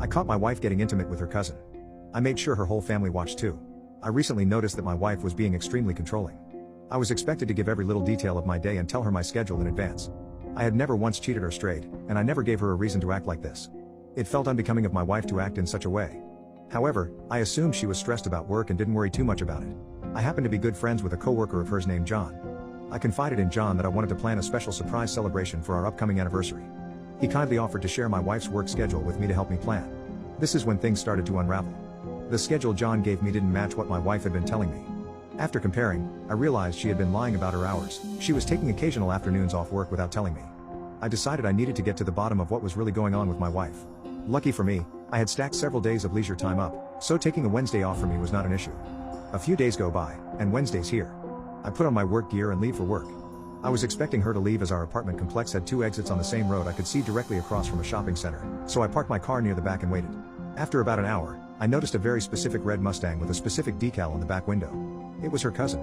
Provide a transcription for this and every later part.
I caught my wife getting intimate with her cousin. I made sure her whole family watched too. I recently noticed that my wife was being extremely controlling. I was expected to give every little detail of my day and tell her my schedule in advance. I had never once cheated or strayed, and I never gave her a reason to act like this. It felt unbecoming of my wife to act in such a way. However, I assumed she was stressed about work and didn't worry too much about it. I happened to be good friends with a coworker of hers named John. I confided in John that I wanted to plan a special surprise celebration for our upcoming anniversary. He kindly offered to share my wife's work schedule with me to help me plan. This is when things started to unravel. The schedule John gave me didn't match what my wife had been telling me. After comparing, I realized she had been lying about her hours. She was taking occasional afternoons off work without telling me. I decided I needed to get to the bottom of what was really going on with my wife. Lucky for me, I had stacked several days of leisure time up, so taking a Wednesday off for me was not an issue. A few days go by, and Wednesday's here. I put on my work gear and leave for work. I was expecting her to leave as our apartment complex had 2 exits on the same road I could see directly across from a shopping center, so I parked my car near the back and waited. After about an hour, I noticed a very specific red Mustang with a specific decal on the back window. It was her cousin.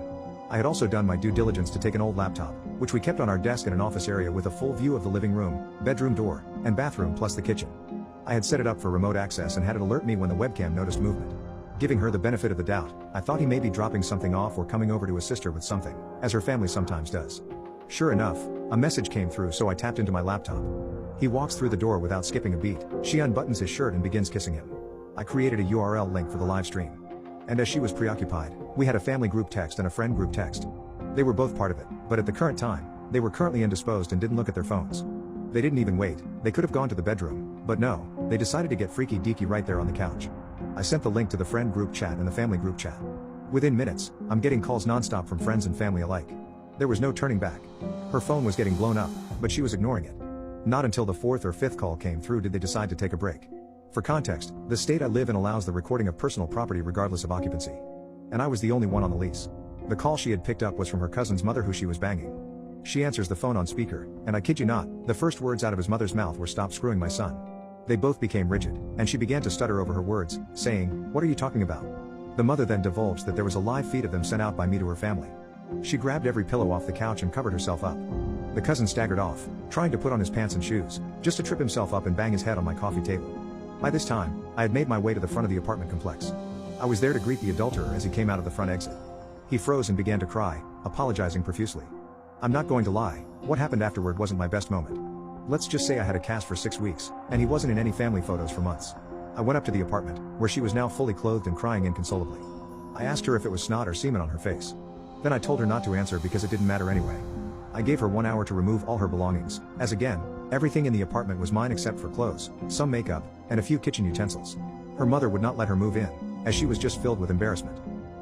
I had also done my due diligence to take an old laptop, which we kept on our desk in an office area with a full view of the living room, bedroom door, and bathroom plus the kitchen. I had set it up for remote access and had it alert me when the webcam noticed movement. Giving her the benefit of the doubt, I thought he may be dropping something off or coming over to assist her with something, as her family sometimes does. Sure enough, a message came through, so I tapped into my laptop. He walks through the door without skipping a beat. She unbuttons his shirt and begins kissing him. I created a URL link for the live stream. And as she was preoccupied, we had a family group text and a friend group text. They were both part of it, but at the current time, they were currently indisposed and didn't look at their phones. They didn't even wait. They could have gone to the bedroom, but no, they decided to get freaky deaky right there on the couch. I sent the link to the friend group chat and the family group chat. Within minutes, I'm getting calls nonstop from friends and family alike. There was no turning back. Her phone was getting blown up, but she was ignoring it. Not until the 4th or 5th call came through did they decide to take a break. For context, the state I live in allows the recording of personal property regardless of occupancy. And I was the only one on the lease. The call she had picked up was from her cousin's mother who she was banging. She answers the phone on speaker, and I kid you not, the first words out of his mother's mouth were "Stop screwing my son." They both became rigid, and she began to stutter over her words, saying, "What are you talking about?" The mother then divulged that there was a live feed of them sent out by me to her family. She grabbed every pillow off the couch and covered herself up. The cousin staggered off, trying to put on his pants and shoes, just to trip himself up and bang his head on my coffee table. By this time, I had made my way to the front of the apartment complex. I was there to greet the adulterer as he came out of the front exit. He froze and began to cry, apologizing profusely. I'm not going to lie, what happened afterward wasn't my best moment. Let's just say I had a cast for 6 weeks, and he wasn't in any family photos for months. I went up to the apartment, where she was now fully clothed and crying inconsolably. I asked her if it was snot or semen on her face. Then I told her not to answer because it didn't matter anyway. I gave her 1 hour to remove all her belongings, as again, everything in the apartment was mine except for clothes, some makeup, and a few kitchen utensils. Her mother would not let her move in, as she was just filled with embarrassment.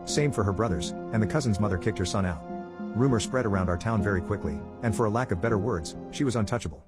Same for her brothers, and the cousin's mother kicked her son out. Rumor spread around our town very quickly, and for a lack of better words, she was untouchable.